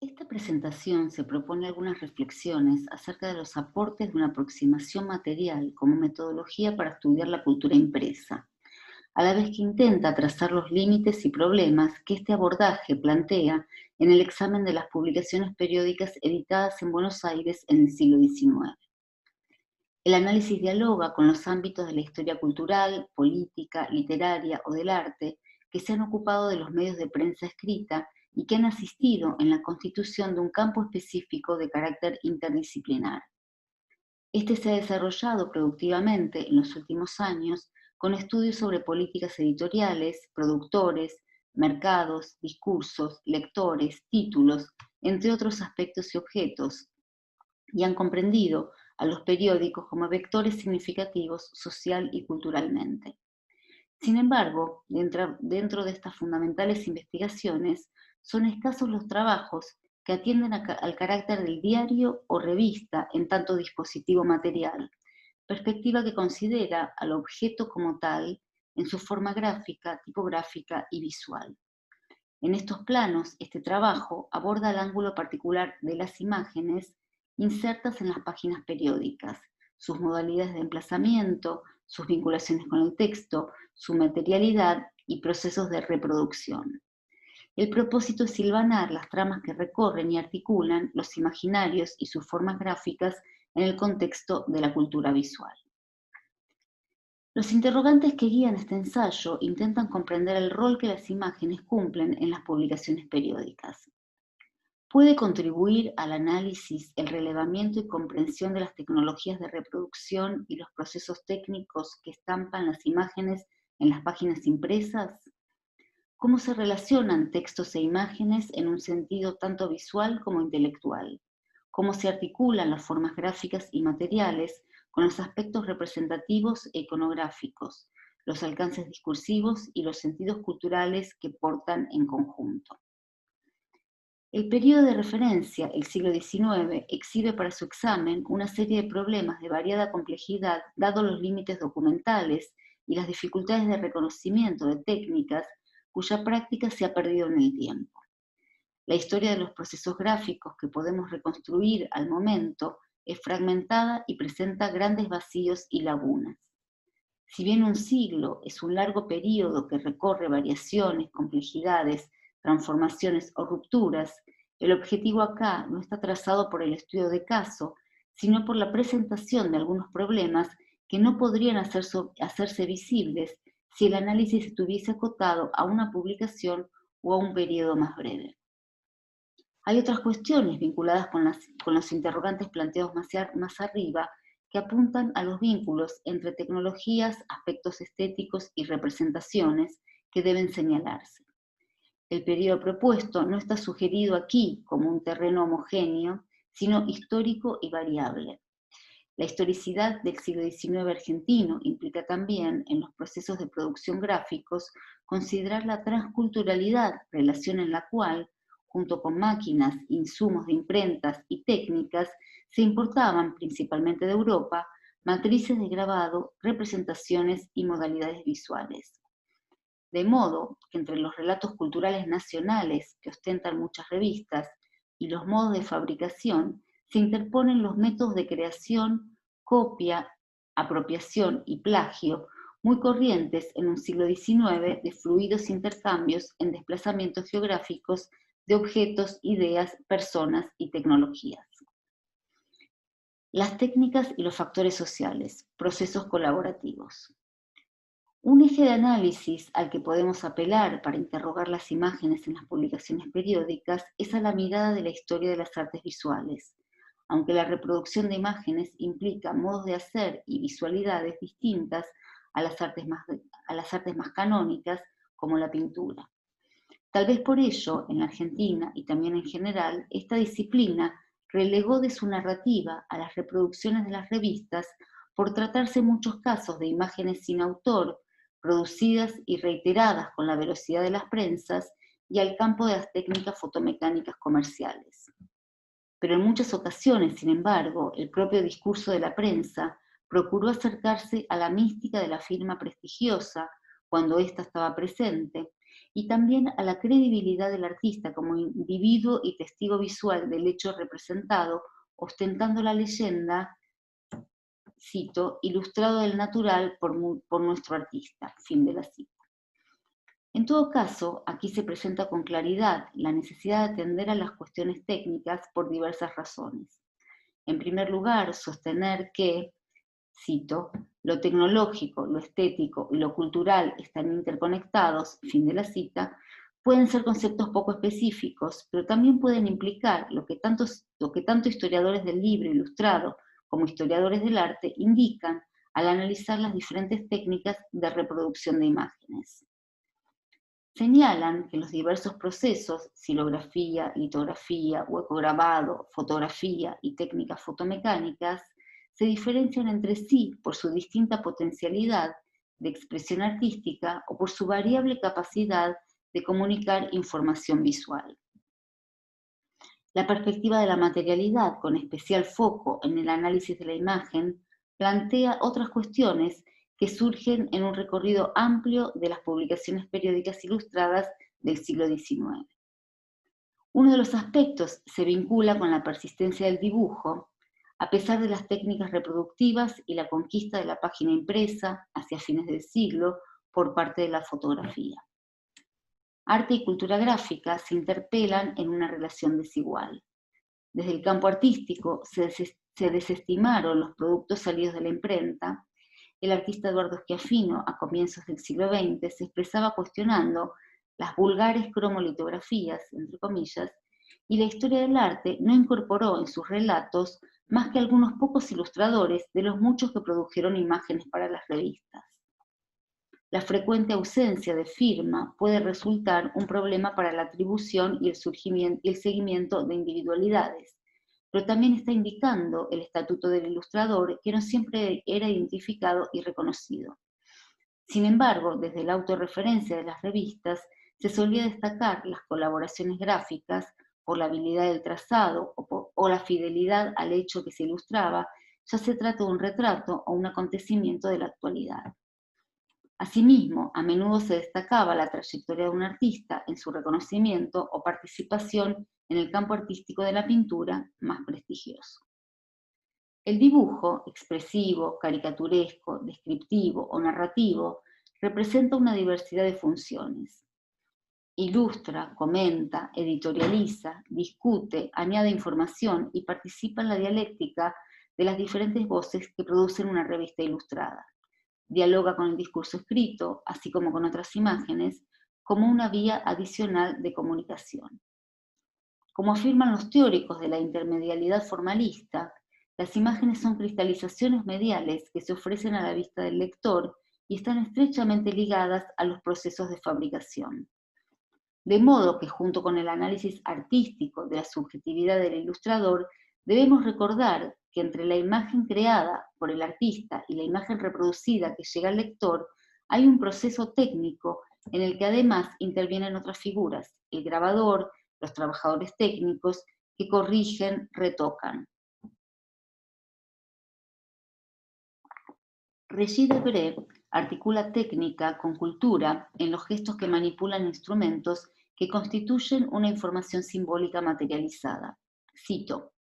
Esta presentación se propone algunas reflexiones acerca de los aportes de una aproximación material como metodología para estudiar la cultura impresa, a la vez que intenta trazar los límites y problemas que este abordaje plantea en el examen de las publicaciones periódicas editadas en Buenos Aires en el siglo XIX. El análisis dialoga con los ámbitos de la historia cultural, política, literaria o del arte que se han ocupado de los medios de prensa escrita y que han asistido en la constitución de un campo específico de carácter interdisciplinar. Este se ha desarrollado productivamente en los últimos años con estudios sobre políticas editoriales, productores, mercados, discursos, lectores, títulos, entre otros aspectos y objetos, y han comprendido a los periódicos como vectores significativos social y culturalmente. Sin embargo, dentro de estas fundamentales investigaciones, son escasos los trabajos que atienden al carácter del diario o revista en tanto dispositivo material, perspectiva que considera al objeto como tal en su forma gráfica, tipográfica y visual. En estos planos, este trabajo aborda el ángulo particular de las imágenes insertas en las páginas periódicas, sus modalidades de emplazamiento, sus vinculaciones con el texto, su materialidad y procesos de reproducción. El propósito es hilvanar las tramas que recorren y articulan los imaginarios y sus formas gráficas en el contexto de la cultura visual. Los interrogantes que guían este ensayo intentan comprender el rol que las imágenes cumplen en las publicaciones periódicas. ¿Puede contribuir al análisis, el relevamiento y comprensión de las tecnologías de reproducción y los procesos técnicos que estampan las imágenes en las páginas impresas? ¿Cómo se relacionan textos e imágenes en un sentido tanto visual como intelectual? ¿Cómo se articulan las formas gráficas y materiales con los aspectos representativos e iconográficos, los alcances discursivos y los sentidos culturales que portan en conjunto? El periodo de referencia, el siglo XIX, exhibe para su examen una serie de problemas de variada complejidad, dados los límites documentales y las dificultades de reconocimiento de técnicas cuya práctica se ha perdido en el tiempo. La historia de los procesos gráficos que podemos reconstruir al momento es fragmentada y presenta grandes vacíos y lagunas. Si bien un siglo es un largo periodo que recorre variaciones, complejidades, transformaciones o rupturas, el objetivo acá no está trazado por el estudio de caso, sino por la presentación de algunos problemas que no podrían hacerse visibles si el análisis estuviese acotado a una publicación o a un periodo más breve. Hay otras cuestiones vinculadas con los interrogantes planteados más arriba que apuntan a los vínculos entre tecnologías, aspectos estéticos y representaciones que deben señalarse. El periodo propuesto no está sugerido aquí como un terreno homogéneo, sino histórico y variable. La historicidad del siglo XIX argentino implica también, en los procesos de producción gráficos, considerar la transculturalidad, relación en la cual, junto con máquinas, insumos de imprentas y técnicas, se importaban, principalmente de Europa, matrices de grabado, representaciones y modalidades visuales. De modo que entre los relatos culturales nacionales que ostentan muchas revistas y los modos de fabricación, se interponen los métodos de creación, copia, apropiación y plagio, muy corrientes en un siglo XIX de fluidos intercambios en desplazamientos geográficos de objetos, ideas, personas y tecnologías. Las técnicas y los factores sociales, procesos colaborativos. Un eje de análisis al que podemos apelar para interrogar las imágenes en las publicaciones periódicas es a la mirada de la historia de las artes visuales, aunque la reproducción de imágenes implica modos de hacer y visualidades distintas a las artes más canónicas, como la pintura. Tal vez por ello, en la Argentina y también en general, esta disciplina relegó de su narrativa a las reproducciones de las revistas por tratarse en muchos casos de imágenes sin autor, producidas y reiteradas con la velocidad de las prensas y al campo de las técnicas fotomecánicas comerciales. Pero en muchas ocasiones, sin embargo, el propio discurso de la prensa procuró acercarse a la mística de la firma prestigiosa cuando ésta estaba presente y también a la credibilidad del artista como individuo y testigo visual del hecho representado, ostentando la leyenda, cito, ilustrado del natural por nuestro artista, fin de la cita. En todo caso, aquí se presenta con claridad la necesidad de atender a las cuestiones técnicas por diversas razones. En primer lugar, sostener que, cito, lo tecnológico, lo estético y lo cultural están interconectados, fin de la cita, pueden ser conceptos poco específicos, pero también pueden implicar lo que tanto historiadores del libro ilustrado como historiadores del arte indican al analizar las diferentes técnicas de reproducción de imágenes. Señalan que los diversos procesos, xilografía, litografía, hueco grabado, fotografía y técnicas fotomecánicas, se diferencian entre sí por su distinta potencialidad de expresión artística o por su variable capacidad de comunicar información visual. La perspectiva de la materialidad, con especial foco en el análisis de la imagen, plantea otras cuestiones que surgen en un recorrido amplio de las publicaciones periódicas ilustradas del siglo XIX. Uno de los aspectos se vincula con la persistencia del dibujo, a pesar de las técnicas reproductivas y la conquista de la página impresa hacia fines del siglo por parte de la fotografía. Arte y cultura gráfica se interpelan en una relación desigual. Desde el campo artístico se desestimaron los productos salidos de la imprenta. El artista Eduardo Schiaffino, a comienzos del siglo XX, se expresaba cuestionando las vulgares cromolitografías, entre comillas, y la historia del arte no incorporó en sus relatos más que algunos pocos ilustradores de los muchos que produjeron imágenes para las revistas. La frecuente ausencia de firma puede resultar un problema para la atribución y el seguimiento de individualidades, pero también está indicando el estatuto del ilustrador que no siempre era identificado y reconocido. Sin embargo, desde la autorreferencia de las revistas, se solía destacar las colaboraciones gráficas por la habilidad del trazado o la fidelidad al hecho que se ilustraba, ya se trata de un retrato o un acontecimiento de la actualidad. Asimismo, a menudo se destacaba la trayectoria de un artista en su reconocimiento o participación en el campo artístico de la pintura más prestigioso. El dibujo, expresivo, caricaturesco, descriptivo o narrativo, representa una diversidad de funciones. Ilustra, comenta, editorializa, discute, añade información y participa en la dialéctica de las diferentes voces que producen una revista ilustrada. Dialoga con el discurso escrito, así como con otras imágenes, como una vía adicional de comunicación. Como afirman los teóricos de la intermedialidad formalista, las imágenes son cristalizaciones mediales que se ofrecen a la vista del lector y están estrechamente ligadas a los procesos de fabricación. De modo que junto con el análisis artístico de la subjetividad del ilustrador, debemos recordar que entre la imagen creada por el artista y la imagen reproducida que llega al lector, hay un proceso técnico en el que además intervienen otras figuras, el grabador, los trabajadores técnicos, que corrigen, retocan. Régis Debray articula técnica con cultura en los gestos que manipulan instrumentos que constituyen una información simbólica materializada. Cito: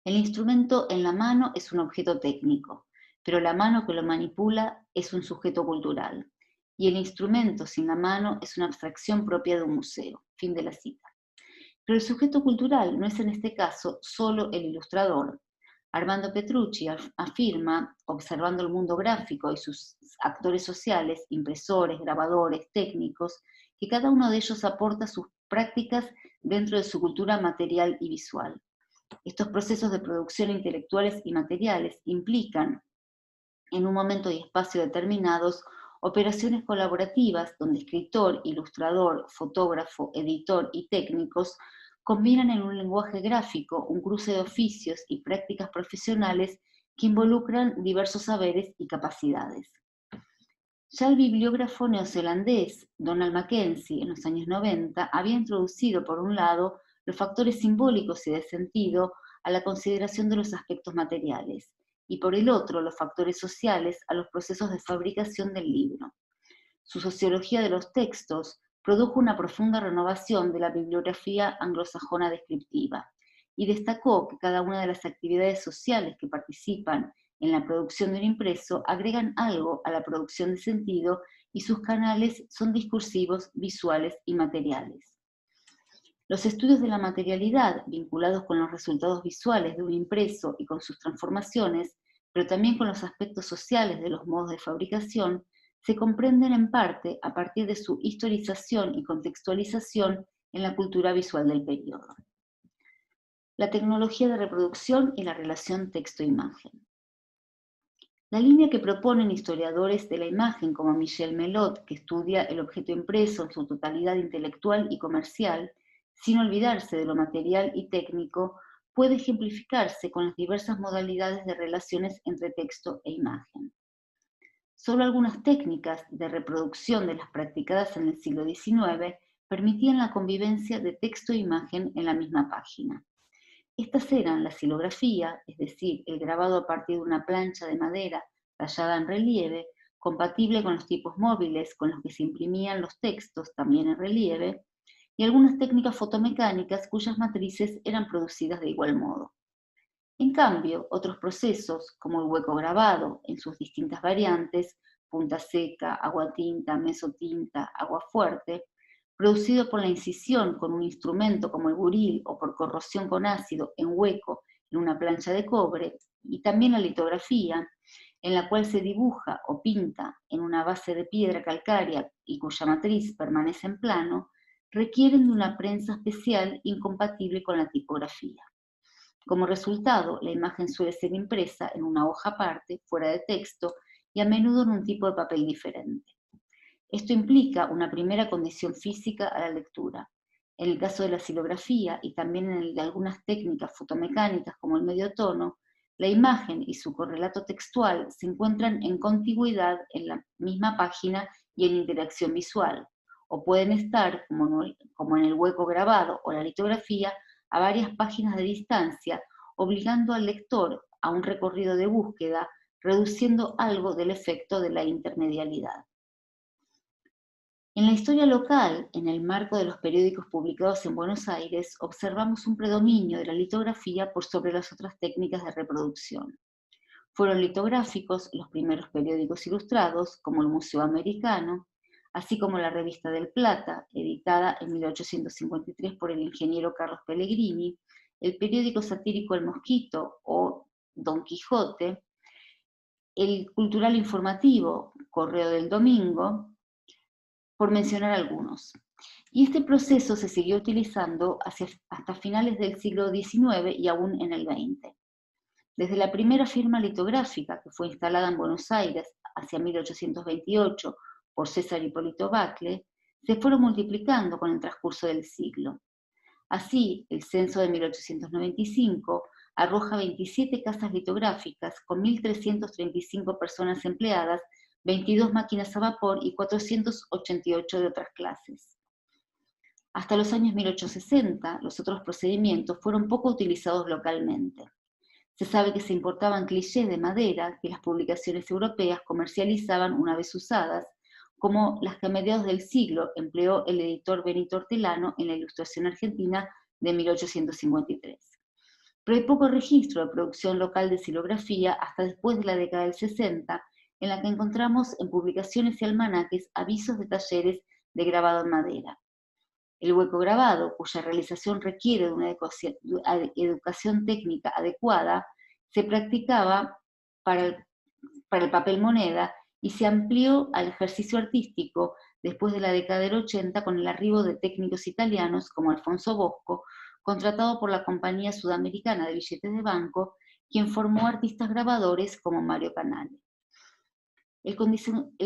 el instrumento en la mano es un objeto técnico, pero la mano que lo manipula es un sujeto cultural, y el instrumento sin la mano es una abstracción propia de un museo. Fin de la cita. Pero el sujeto cultural no es en este caso solo el ilustrador. Armando Petrucci afirma, observando el mundo gráfico y sus actores sociales, impresores, grabadores, técnicos, que cada uno de ellos aporta sus prácticas dentro de su cultura material y visual. Estos procesos de producción intelectuales y materiales implican, en un momento y espacio determinados, operaciones colaborativas donde escritor, ilustrador, fotógrafo, editor y técnicos combinan en un lenguaje gráfico un cruce de oficios y prácticas profesionales que involucran diversos saberes y capacidades. Ya el bibliógrafo neozelandés Donald Mackenzie, en los años 90, había introducido, por un lado, los factores simbólicos y de sentido a la consideración de los aspectos materiales, y por el otro, los factores sociales a los procesos de fabricación del libro. Su sociología de los textos produjo una profunda renovación de la bibliografía anglosajona descriptiva y destacó que cada una de las actividades sociales que participan en la producción de un impreso agregan algo a la producción de sentido y sus canales son discursivos, visuales y materiales. Los estudios de la materialidad, vinculados con los resultados visuales de un impreso y con sus transformaciones, pero también con los aspectos sociales de los modos de fabricación, se comprenden en parte a partir de su historización y contextualización en la cultura visual del periodo. La tecnología de reproducción y la relación texto-imagen. La línea que proponen historiadores de la imagen como Michel Melot, que estudia el objeto impreso en su totalidad intelectual y comercial, sin olvidarse de lo material y técnico, puede ejemplificarse con las diversas modalidades de relaciones entre texto e imagen. Solo algunas técnicas de reproducción de las practicadas en el siglo XIX permitían la convivencia de texto e imagen en la misma página. Estas eran la silografía, es decir, el grabado a partir de una plancha de madera tallada en relieve, compatible con los tipos móviles con los que se imprimían los textos, también en relieve, y algunas técnicas fotomecánicas cuyas matrices eran producidas de igual modo. En cambio, otros procesos, como el hueco grabado en sus distintas variantes, punta seca, agua tinta, mesotinta, agua fuerte, producido por la incisión con un instrumento como el buril o por corrosión con ácido en hueco en una plancha de cobre, y también la litografía, en la cual se dibuja o pinta en una base de piedra calcárea y cuya matriz permanece en plano, requieren de una prensa especial incompatible con la tipografía. Como resultado, la imagen suele ser impresa en una hoja aparte, fuera de texto, y a menudo en un tipo de papel diferente. Esto implica una primera condición física a la lectura. En el caso de la silografía y también en el de algunas técnicas fotomecánicas como el medio tono, la imagen y su correlato textual se encuentran en contigüidad en la misma página y en interacción visual, o pueden estar, como en el hueco grabado o la litografía, a varias páginas de distancia, obligando al lector a un recorrido de búsqueda, reduciendo algo del efecto de la intermedialidad. En la historia local, en el marco de los periódicos publicados en Buenos Aires, observamos un predominio de la litografía por sobre las otras técnicas de reproducción. Fueron litográficos los primeros periódicos ilustrados, como el Museo Americano, así como la Revista del Plata, editada en 1853 por el ingeniero Carlos Pellegrini, el periódico satírico El Mosquito o Don Quijote, el cultural informativo Correo del Domingo, por mencionar algunos. Y este proceso se siguió utilizando hasta finales del siglo XIX y aún en el XX. Desde la primera firma litográfica, que fue instalada en Buenos Aires hacia 1828 por César Hipólito Bacle, se fueron multiplicando con el transcurso del siglo. Así, el censo de 1895 arroja 27 casas litográficas con 1.335 personas empleadas, 22 máquinas a vapor y 488 de otras clases. Hasta los años 1860, los otros procedimientos fueron poco utilizados localmente. Se sabe que se importaban clichés de madera que las publicaciones europeas comercializaban una vez usadas, como las que a mediados del siglo empleó el editor Benito Hortelano en la Ilustración Argentina de 1853. Pero hay poco registro de producción local de silografía hasta después de la década del 60, en la que encontramos en publicaciones y almanaques avisos de talleres de grabado en madera. El hueco grabado, cuya realización requiere de una educación técnica adecuada, se practicaba para el papel moneda y se amplió al ejercicio artístico después de la década del 80 con el arribo de técnicos italianos como Alfonso Bosco, contratado por la Compañía Sudamericana de Billetes de Banco, quien formó artistas grabadores como Mario Canale. El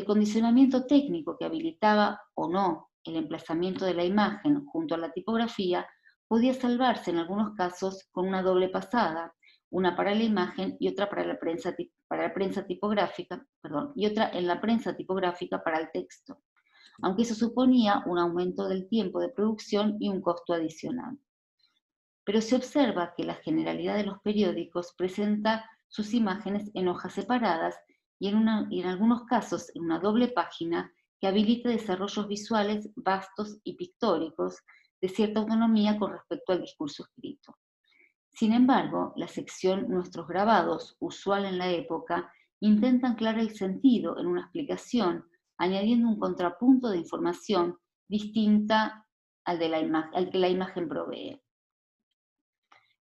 condicionamiento técnico que habilitaba o no el emplazamiento de la imagen junto a la tipografía podía salvarse en algunos casos con una doble pasada, una para la imagen y otra para la prensa tipográfica, y otra en la prensa tipográfica para el texto, aunque eso suponía un aumento del tiempo de producción y un costo adicional. Pero se observa que la generalidad de los periódicos presenta sus imágenes en hojas separadas y en algunos casos en una doble página que habilite desarrollos visuales vastos y pictóricos de cierta autonomía con respecto al discurso escrito. Sin embargo, la sección Nuestros grabados, usual en la época, intenta anclar el sentido en una explicación, añadiendo un contrapunto de información distinta al que la imagen provee.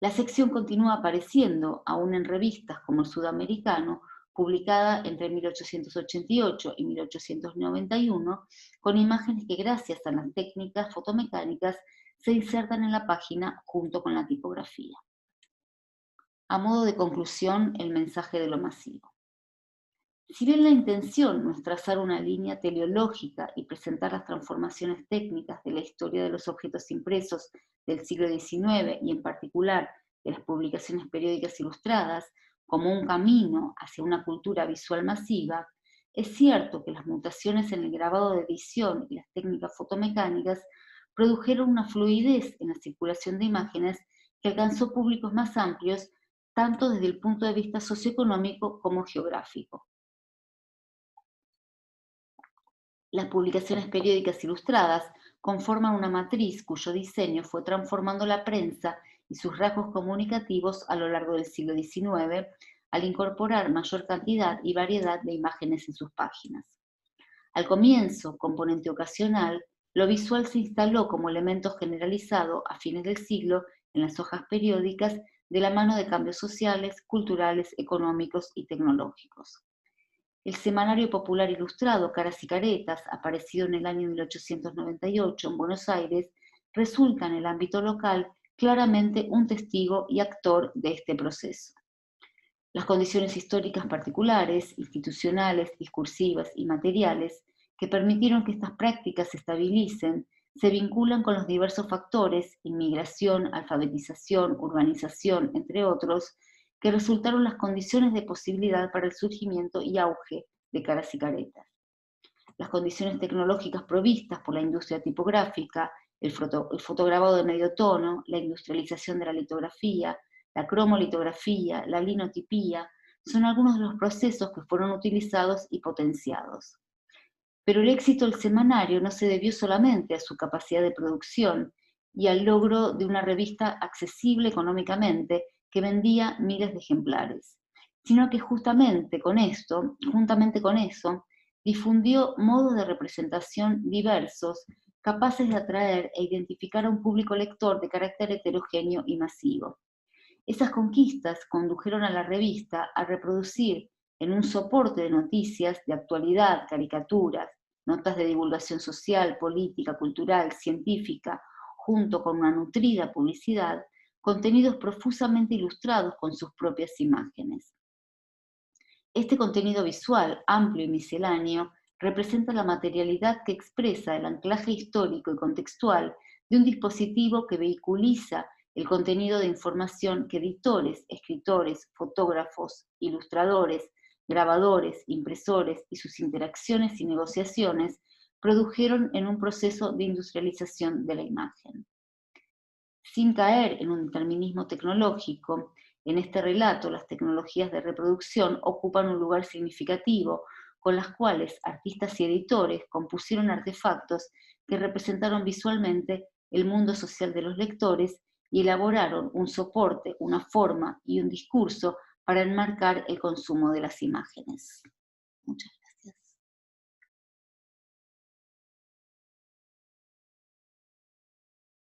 La sección continúa apareciendo, aún en revistas como El Sudamericano, publicada entre 1888 y 1891, con imágenes que gracias a las técnicas fotomecánicas se insertan en la página junto con la tipografía. A modo de conclusión, el mensaje de lo masivo. Si bien la intención no es trazar una línea teleológica y presentar las transformaciones técnicas de la historia de los objetos impresos del siglo XIX y en particular de las publicaciones periódicas ilustradas como un camino hacia una cultura visual masiva, es cierto que las mutaciones en el grabado de edición y las técnicas fotomecánicas produjeron una fluidez en la circulación de imágenes que alcanzó públicos más amplios tanto desde el punto de vista socioeconómico como geográfico. Las publicaciones periódicas ilustradas conforman una matriz cuyo diseño fue transformando la prensa y sus rasgos comunicativos a lo largo del siglo XIX al incorporar mayor cantidad y variedad de imágenes en sus páginas. Al comienzo, componente ocasional, lo visual se instaló como elemento generalizado a fines del siglo en las hojas periódicas de la mano de cambios sociales, culturales, económicos y tecnológicos. El Semanario Popular Ilustrado Caras y Caretas, aparecido en el año 1898 en Buenos Aires, resulta en el ámbito local claramente un testigo y actor de este proceso. Las condiciones históricas particulares, institucionales, discursivas y materiales que permitieron que estas prácticas se estabilicen se vinculan con los diversos factores, inmigración, alfabetización, urbanización, entre otros, que resultaron las condiciones de posibilidad para el surgimiento y auge de Caras y Caretas. Las condiciones tecnológicas provistas por la industria tipográfica, el fotograbado de medio tono, la industrialización de la litografía, la cromolitografía, la linotipía, son algunos de los procesos que fueron utilizados y potenciados. Pero el éxito del semanario no se debió solamente a su capacidad de producción y al logro de una revista accesible económicamente que vendía miles de ejemplares, sino que juntamente con eso, difundió modos de representación diversos capaces de atraer e identificar a un público lector de carácter heterogéneo y masivo. Esas conquistas condujeron a la revista a reproducir en un soporte de noticias de actualidad, caricaturas, notas de divulgación social, política, cultural, científica, junto con una nutrida publicidad, contenidos profusamente ilustrados con sus propias imágenes. Este contenido visual, amplio y misceláneo, representa la materialidad que expresa el anclaje histórico y contextual de un dispositivo que vehiculiza el contenido de información que editores, escritores, fotógrafos, ilustradores, grabadores, impresores y sus interacciones y negociaciones produjeron en un proceso de industrialización de la imagen. Sin caer en un determinismo tecnológico, en este relato las tecnologías de reproducción ocupan un lugar significativo, con las cuales artistas y editores compusieron artefactos que representaron visualmente el mundo social de los lectores y elaboraron un soporte, una forma y un discurso para enmarcar el consumo de las imágenes. Muchas gracias.